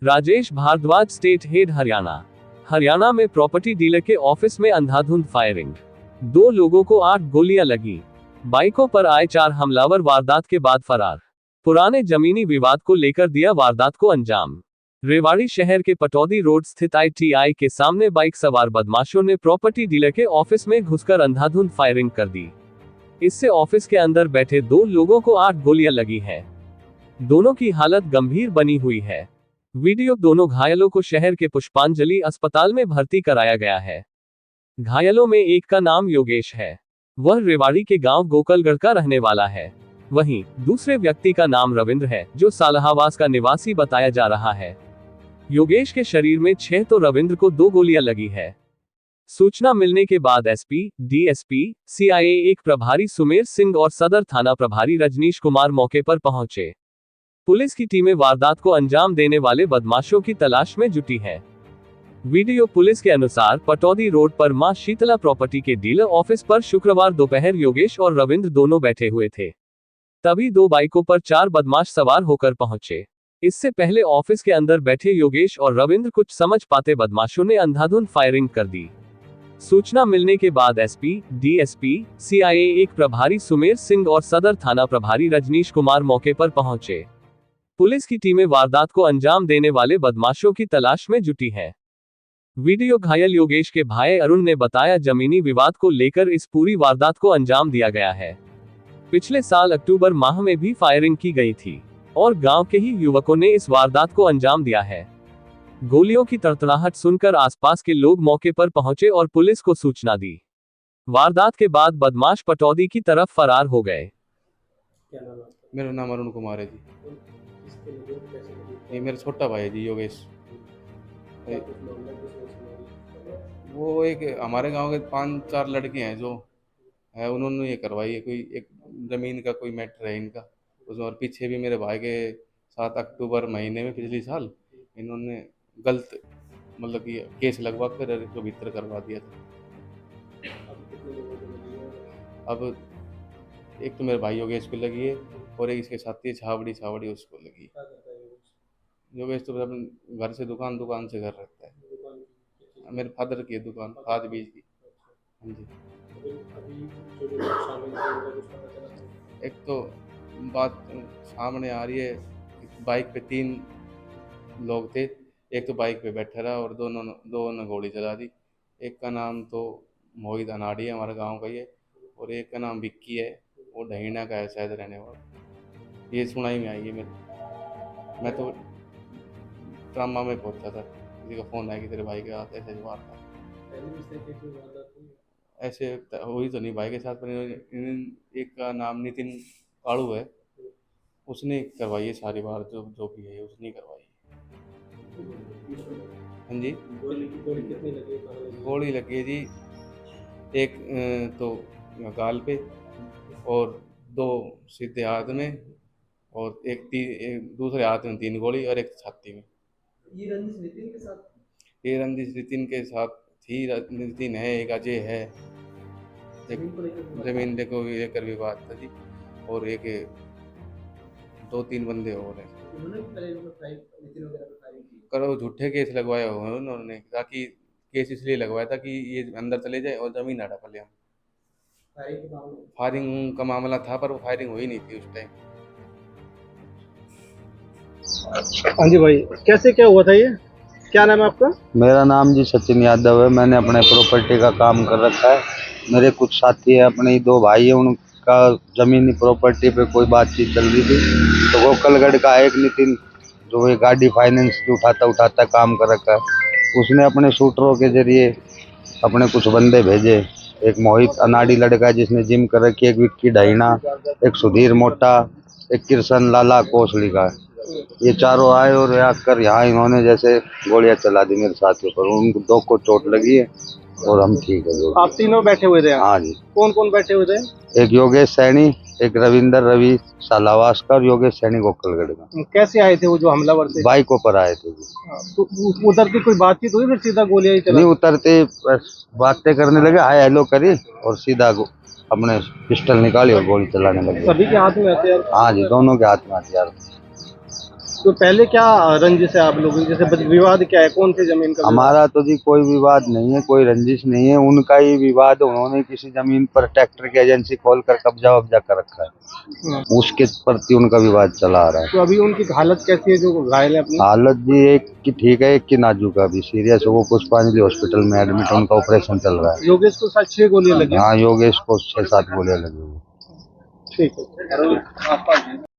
Rajesh Bhardwaj, state head Haryana. Haryana में property dealer के office में अंधाधुंध फायरिंग, 2 लोगों को 8 गोलियां लगी। बाइकों पर आए 4 हमलावर वारदात के बाद फरार। पुराने जमीनी विवाद को लेकर दिया वारदात को अंजाम। रेवाड़ी शहर के पटौदी रोड स्थित ITI के सामने बाइक सवार बदमाशों ने प्रॉपर्टी डीलर के ऑफिस में घुसकर अंधाधुंध फायरिंग कर दी। इससे ऑफिस के अंदर बैठे 2 लोगों को 8 गोलियां लगी हैं। दोनों की हालत गंभीर बनी हुई है। वीडियो, दोनों घायलों को शहर के पुष्पांजलि अस्पताल में भर्ती कराया गया है। घायलों में एक का नाम योगेश है, वह रेवाड़ी के गांव गोकलगढ़ का रहने वाला है। वहीं दूसरे व्यक्ति का नाम रविंद्र है, जो सालाहावास का निवासी बताया जा रहा है। योगेश के शरीर में 6 तो रविंद्र को 2 गोलियां लगी है। सूचना मिलने के बाद SP, DSP, CIA 1 प्रभारी सुमेर सिंह और सदर थाना प्रभारी रजनीश कुमार मौके पर पहुंचे। पुलिस की टीमें वारदात को अंजाम देने वाले बदमाशों की तलाश में जुटी है। वीडियो, पुलिस के अनुसार पटौदी रोड पर मां शीतला प्रॉपर्टी के डीलर ऑफिस पर शुक्रवार दोपहर योगेश और रविंद्र दोनों बैठे हुए थे। तभी 2 बाइकों पर 4 बदमाश सवार होकर पहुंचे। इससे पहले ऑफिस के अंदर बैठे योगेश और रविंद्र कुछ समझ पाते बदमाशों ने अंधाधुंध फायरिंग कर दी। सूचना मिलने के बाद SP, DSP, CIA 1 प्रभारी सुमेर सिंह और सदर थाना प्रभारी रजनीश कुमार मौके पर पहुंचे। पुलिस की टीमें वारदात को अंजाम देने वाले बदमाशों की तलाश में जुटी हैं। वीडियो, घायल योगेश के भाई अरुण ने बताया, जमीनी विवाद को लेकर इस पूरी वारदात को अंजाम दिया गया है। पिछले साल अक्टूबर माह में भी फायरिंग की गई थी और गांव के ही युवकों ने इस वारदात को अंजाम दिया है। गोलियों की तड़तड़ाहट सुनकर आसपास के लोग मौके पर पहुंचे और पुलिस को सूचना दी। वारदात के बाद बदमाश पटौदी की तरफ फरार हो गए। मेरा नाम अरुण कुमार है जी। ये मेरा छोटा भाई है जी, योगेश। वो एक हमारे गांव के 5-4 लड़के हैं जो है, उन्होंने ये करवाई है। कोई एक ज़मीन का कोई मैटर है इनका उसमें। और पीछे भी मेरे भाई के साथ अक्टूबर महीने में पिछले साल इन्होंने गलत मतलब कि केस लगवा कर जो भीतर करवा दिया था। अब एक तो मेरे भाई योगेश को लगी है और एक इसके साथी है छावड़ी उसको लगी। योगेश तो अपने घर से दुकान से घर रखता है। मेरे फादर की दुकान खाद बीज की। हाँ जी। एक तो बात सामने आ रही है, बाइक पे 3 लोग थे। एक तो बाइक पे बैठा रहा और दोनों ने गोली चला दी। एक का नाम तो मोहित अनाड़ी है, हमारे गांव का ही है, और एक का नाम विक्की है, वो ढहीना का है शायद रहने वाला। ये सुनाई में आई है मेरे। मैं तो ट्रामा में पहुंचा था, किसी का फ़ोन आया कि तेरे भाई के हाथ ऐसे मार था। ऐसे हुई तो नहीं भाई के साथ, पर एक का नाम नितिन काड़ू है, उसने करवाई है सारी बार। जो भी है उसने करवाई। हाँ जी। गोली लगी है जी, एक तो गाल पे और 2 सीधे हाथ में, और एक दूसरे हाथ में 3 गोली और एक छाती में। ये रंजिश नितिन के साथ थी। नितिन है, एक अजय है, जमीन को लेकर विवाद था जी। और एक 2-3 बंदे और हैं। करो झूठे केस लगवाए हुए हैं उन्होंने, ताकि केस इसलिए लगवाया था कि ये अंदर चले जाए और जमीन हड़प ले। फायरिंग का मामला था, पर वो फायरिंग हुई नहीं थी उस टाइम। हाँ जी भाई, कैसे क्या हुआ था ये? क्या नाम है आपका? मेरा नाम जी सचिन यादव है। मैंने अपने प्रॉपर्टी का काम कर रखा है। मेरे कुछ साथी है, अपने 2 भाई है, उनका जमीनी प्रॉपर्टी पे कोई बातचीत चल रही थी। तो गोकलगढ़ का एक नितिन, जो ये गाड़ी फाइनेंस की उठाता काम कर रखा है, उसने अपने शूटरों के जरिए अपने कुछ बंदे भेजे। एक मोहित अनाड़ी लड़का है जिसने जिम कर रखी है, एक विक्की ढाईना, एक सुधीर मोटा, एक कृष्ण लाला कोसली का। ये चारों आए और आकर यहाँ इन्होंने जैसे गोलियां चला दी मेरे साथियों पर। उनको 2 को चोट लगी है और हम ठीक है। आप तीनों बैठे हुए थे? हाँ जी। कौन कौन बैठे हुए थे? एक योगेश सैनी, एक रवि सालावास का, और योगेश सैनी गोकलगढ़ का। कैसे आए थे वो जो हमलावर थे? बाइकों पर आए थे जी। तो उतरते कोई बातचीत हुई, फिर सीधा गोलियां ही चला? नहीं, उतरते बातें करने लगे, हाय हेलो करी और सीधा अपने पिस्टल निकाली और गोली चलाने लगे। सभी के हाथ में हथियार? हाँ जी, दोनों के हाथ में हथियार। तो पहले क्या रंजिश है आप लोगों की, जैसे विवाद क्या है, कौन सी जमीन का विवाद? हमारा तो जी कोई विवाद नहीं है, कोई रंजिश नहीं है, उनका ही विवाद। उन्होंने किसी जमीन पर ट्रैक्टर की एजेंसी खोलकर कब्जा वब्जा कर रखा है, उसके प्रति उनका विवाद चला आ रहा है। तो अभी उनकी हालत कैसी है जो घायल है अपनी? हालत जी एक की ठीक है, एक की नाजुक है, अभी सीरियस है। वो पुष्पांजलि हॉस्पिटल में एडमिट है, उनका ऑपरेशन चल रहा है। योगेश को 6 गोलियां लगी। हाँ, योगेश को 6-7 गोलियां लगी हुई। ठीक है।